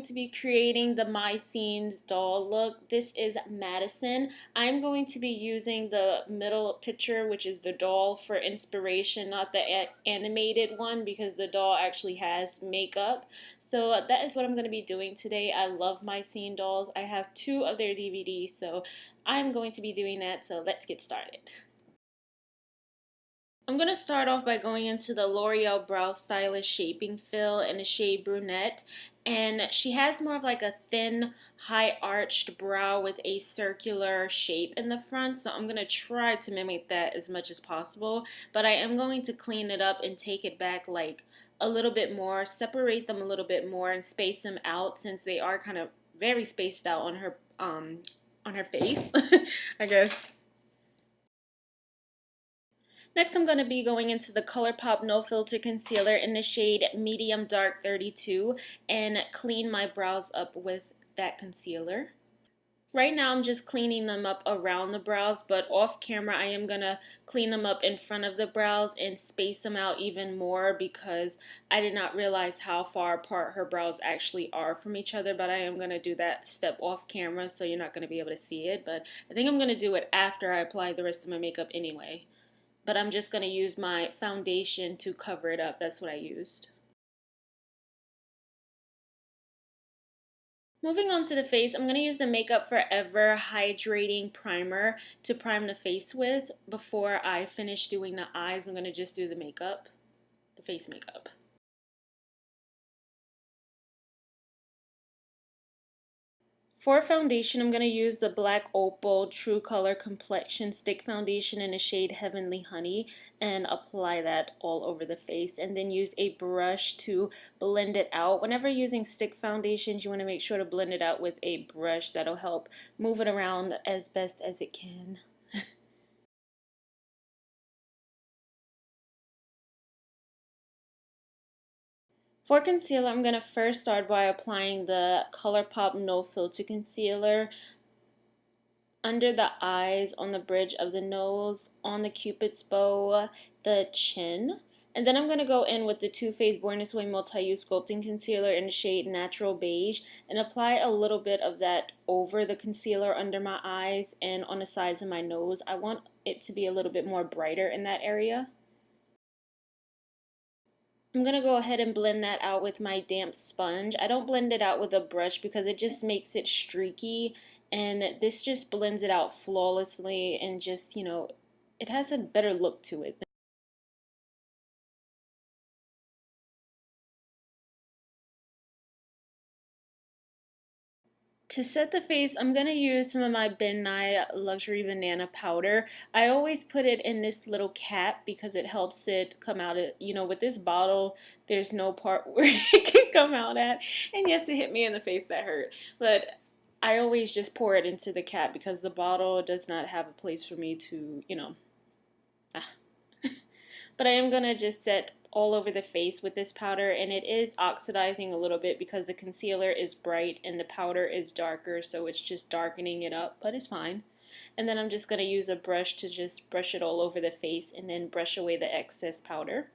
going to be creating the MyScene doll look. This is Madison. I'm going to be using the middle picture, which is the doll, for inspiration, not the animated one, because the doll actually has makeup. So that is what I'm going to be doing today. I love MyScene dolls. I have 2 of their DVDs, so I'm going to be doing that. So let's get started. I'm going to start off by going into the L'Oreal Brow Stylist Shaping Fill in the shade Brunette. And she has more of like a thin, high arched brow with a circular shape in the front. So I'm going to try to mimic that as much as possible. But I am going to clean it up and take it back like a little bit more, separate them a little bit more and space them out since they are kind of very spaced out on her face, I guess. Next, I'm going to be going into the ColourPop No Filter Concealer in the shade Medium Dark 32 and clean my brows up with that concealer. Right now, I'm just cleaning them up around the brows, but off camera, I am going to clean them up in front of the brows and space them out even more because I did not realize how far apart her brows actually are from each other, but I am going to do that step off camera, so you're not going to be able to see it, but I think I'm going to do it after I apply the rest of my makeup anyway. But I'm just going to use my foundation to cover it up. That's what I used. Moving on to the face, I'm going to use the Makeup Forever Hydrating Primer to prime the face with. Before I finish doing the eyes, I'm going to just do the makeup, the face makeup. For foundation, I'm going to use the Black Opal True Color Complexion Stick Foundation in the shade Heavenly Honey and apply that all over the face and then use a brush to blend it out. Whenever using stick foundations, you want to make sure to blend it out with a brush. That'll help move it around as best as it can. For concealer, I'm going to first start by applying the ColourPop No Filter Concealer under the eyes, on the bridge of the nose, on the cupid's bow, the chin. And then I'm going to go in with the Too Faced Born This Way Multi-Use Sculpting Concealer in the shade Natural Beige and apply a little bit of that over the concealer under my eyes and on the sides of my nose. I want it to be a little bit more brighter in that area. I'm going to go ahead and blend that out with my damp sponge. I don't blend it out with a brush because it just makes it streaky, and this just blends it out flawlessly and just, it has a better look to it. To set the face, I'm going to use some of my Ben Nye Luxury Banana Powder. I always put it in this little cap because it helps it come out, with this bottle, there's no part where it can come out at. And yes, it hit me in the face, that hurt. But I always just pour it into the cap because the bottle does not have a place for me to, ah. But I am going to just set all over the face with this powder, and it is oxidizing a little bit because the concealer is bright and the powder is darker, so it's just darkening it up, but it's fine. And then I'm just going to use a brush to just brush it all over the face and then brush away the excess powder.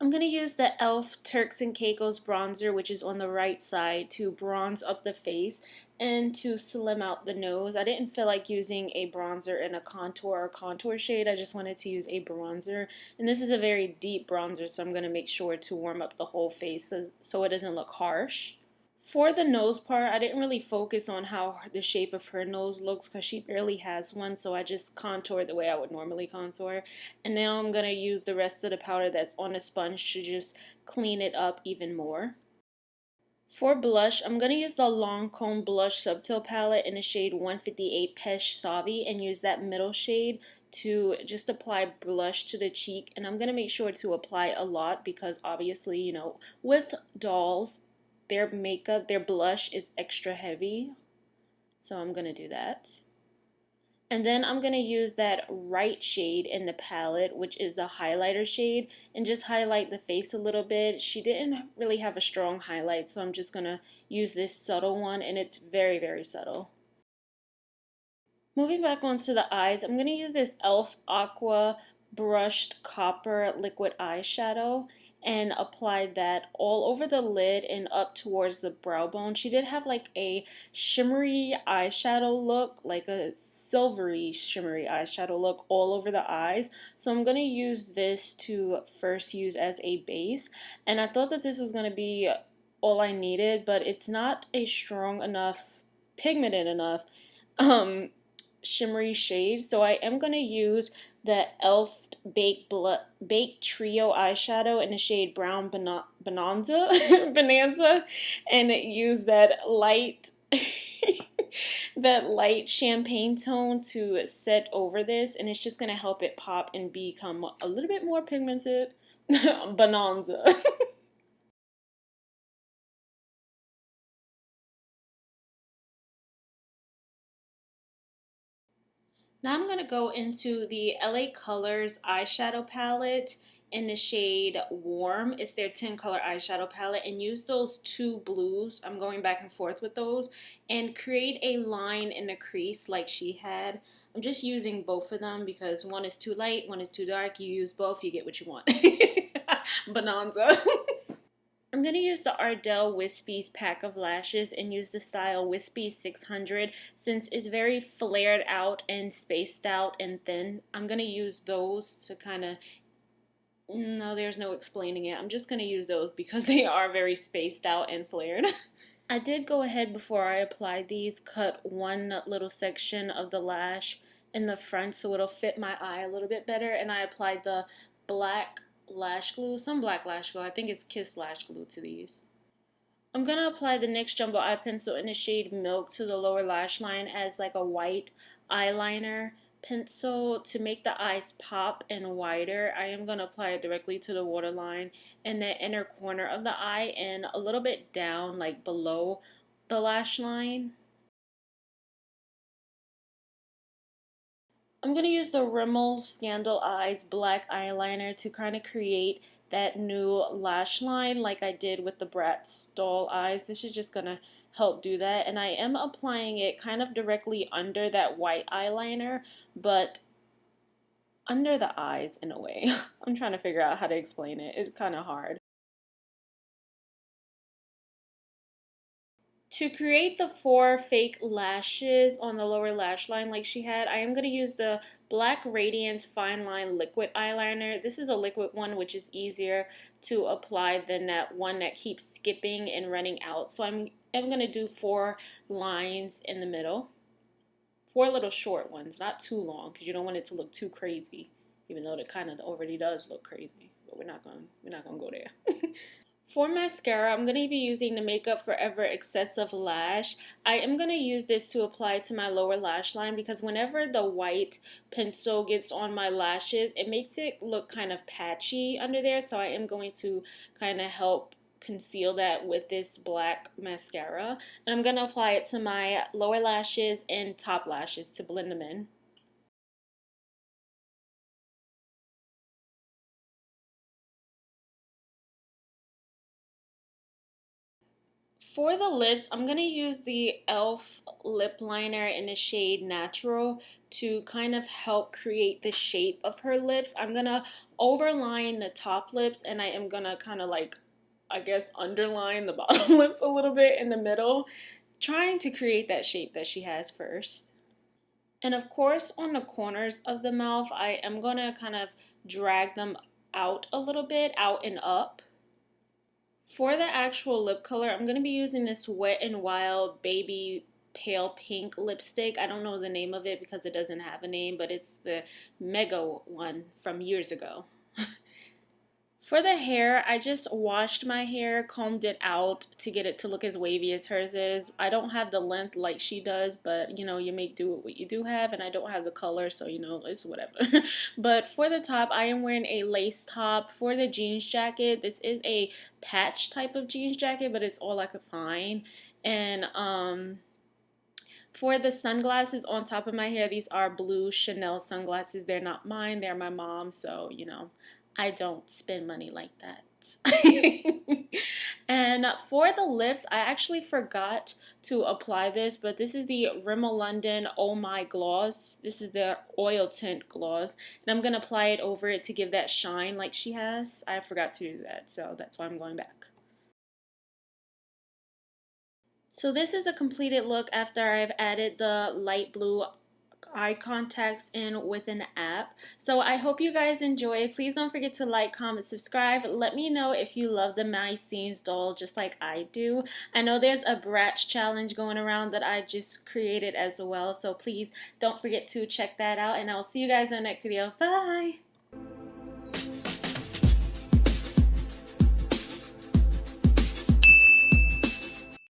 I'm going to use the e.l.f. Turks and Caicos bronzer, which is on the right side, to bronze up the face and to slim out the nose. I didn't feel like using a bronzer in a contour or contour shade. I just wanted to use a bronzer. And this is a very deep bronzer, so I'm going to make sure to warm up the whole face so it doesn't look harsh. For the nose part, I didn't really focus on how the shape of her nose looks because she barely has one, so I just contoured the way I would normally contour. And now I'm going to use the rest of the powder that's on the sponge to just clean it up even more. For blush, I'm going to use the Lancome Blush Subtil Palette in the shade 158 Peche Sauvy and use that middle shade to just apply blush to the cheek. And I'm going to make sure to apply a lot because obviously, with dolls, their makeup, their blush is extra heavy. So I'm going to do that. And then I'm going to use that right shade in the palette, which is the highlighter shade, and just highlight the face a little bit. She didn't really have a strong highlight, so I'm just going to use this subtle one, and it's very, very subtle. Moving back onto the eyes, I'm going to use this e.l.f. Aqua Brushed Copper Liquid Eyeshadow. and applied that all over the lid and up towards the brow bone. She did have like a shimmery eyeshadow look, like a silvery shimmery eyeshadow look all over the eyes. So I'm going to use this to first use as a base. And I thought that this was going to be all I needed, but it's not a strong enough, pigmented enough shimmery shade. So I am going to use the e.l.f. Baked Trio eyeshadow in the shade Brown Bonanza, Bonanza, and use that light that light champagne tone to set over this, and it's just going to help it pop and become a little bit more pigmented. Bonanza. Now I'm going to go into the LA Colors eyeshadow palette in the shade Warm. It's their 10 color eyeshadow palette, and use those two blues. I'm going back and forth with those and create a line in the crease like she had. I'm just using both of them because one is too light, one is too dark. You use both, you get what you want. Bonanza. I'm going to use the Ardell Wispies pack of lashes and use the style Wispy 600 since it's very flared out and spaced out and thin. I'm going to use those to kind of, no, there's no explaining it. I'm just going to use those because they are very spaced out and flared. I did go ahead before I applied these, cut one little section of the lash in the front so it'll fit my eye a little bit better, and I applied the black lash glue, some black lash glue, I think it's Kiss lash glue to these. I'm going to apply the NYX Jumbo Eye Pencil in the shade Milk to the lower lash line as like a white eyeliner pencil to make the eyes pop and wider. I am going to apply it directly to the waterline in the inner corner of the eye and a little bit down, like below the lash line. I'm going to use the Rimmel Scandal Eyes black eyeliner to kind of create that new lash line like I did with the Bratz doll eyes. This is just going to help do that. And I am applying it kind of directly under that white eyeliner, but under the eyes in a way. I'm trying to figure out how to explain it. It's kind of hard. To create the 4 fake lashes on the lower lash line like she had, I am going to use the Black Radiance Fine Line Liquid Eyeliner. This is a liquid one, which is easier to apply than that one that keeps skipping and running out. So I'm going to do 4 lines in the middle. 4 little short ones, not too long, because you don't want it to look too crazy, even though it kind of already does look crazy. But we're not going to go there. For mascara, I'm going to be using the Makeup Forever Excessive Lash. I am going to use this to apply to my lower lash line because whenever the white pencil gets on my lashes, it makes it look kind of patchy under there. So I am going to kind of help conceal that with this black mascara. And I'm going to apply it to my lower lashes and top lashes to blend them in. For the lips, I'm going to use the e.l.f. lip liner in the shade Natural to kind of help create the shape of her lips. I'm going to overline the top lips and I am going to kind of like, I guess, underline the bottom lips a little bit in the middle, trying to create that shape that she has first. And of course, on the corners of the mouth, I am going to kind of drag them out a little bit, out and up. For the actual lip color, I'm going to be using this Wet n Wild Baby Pale Pink lipstick. I don't know the name of it because it doesn't have a name, but it's the Mega one from years ago. For the hair, I just washed my hair, combed it out to get it to look as wavy as hers is. I don't have the length like she does, but you know, you make do with what you do have, and I don't have the color, so you know, it's whatever. But for the top, I am wearing a lace top. For the jeans jacket, this is a patch type of jeans jacket, but it's all I could find. And for the sunglasses on top of my hair, these are blue Chanel sunglasses. They're not mine, they're my mom's, so you know, I don't spend money like that. And for the lips, I actually forgot to apply this, but this is the Rimmel London Oh My Gloss. This is the oil tint gloss, and I'm going to apply it over it to give that shine like she has. I forgot to do that, so that's why I'm going back. So this is a completed look after I've added the light blue eye contacts in with an app. So I hope you guys enjoy. Please don't forget to like, comment, subscribe. Let me know if you love the MyScenes doll just like I do. I know there's a Bratch challenge going around that I just created as well. So please don't forget to check that out. And I'll see you guys in the next video. Bye!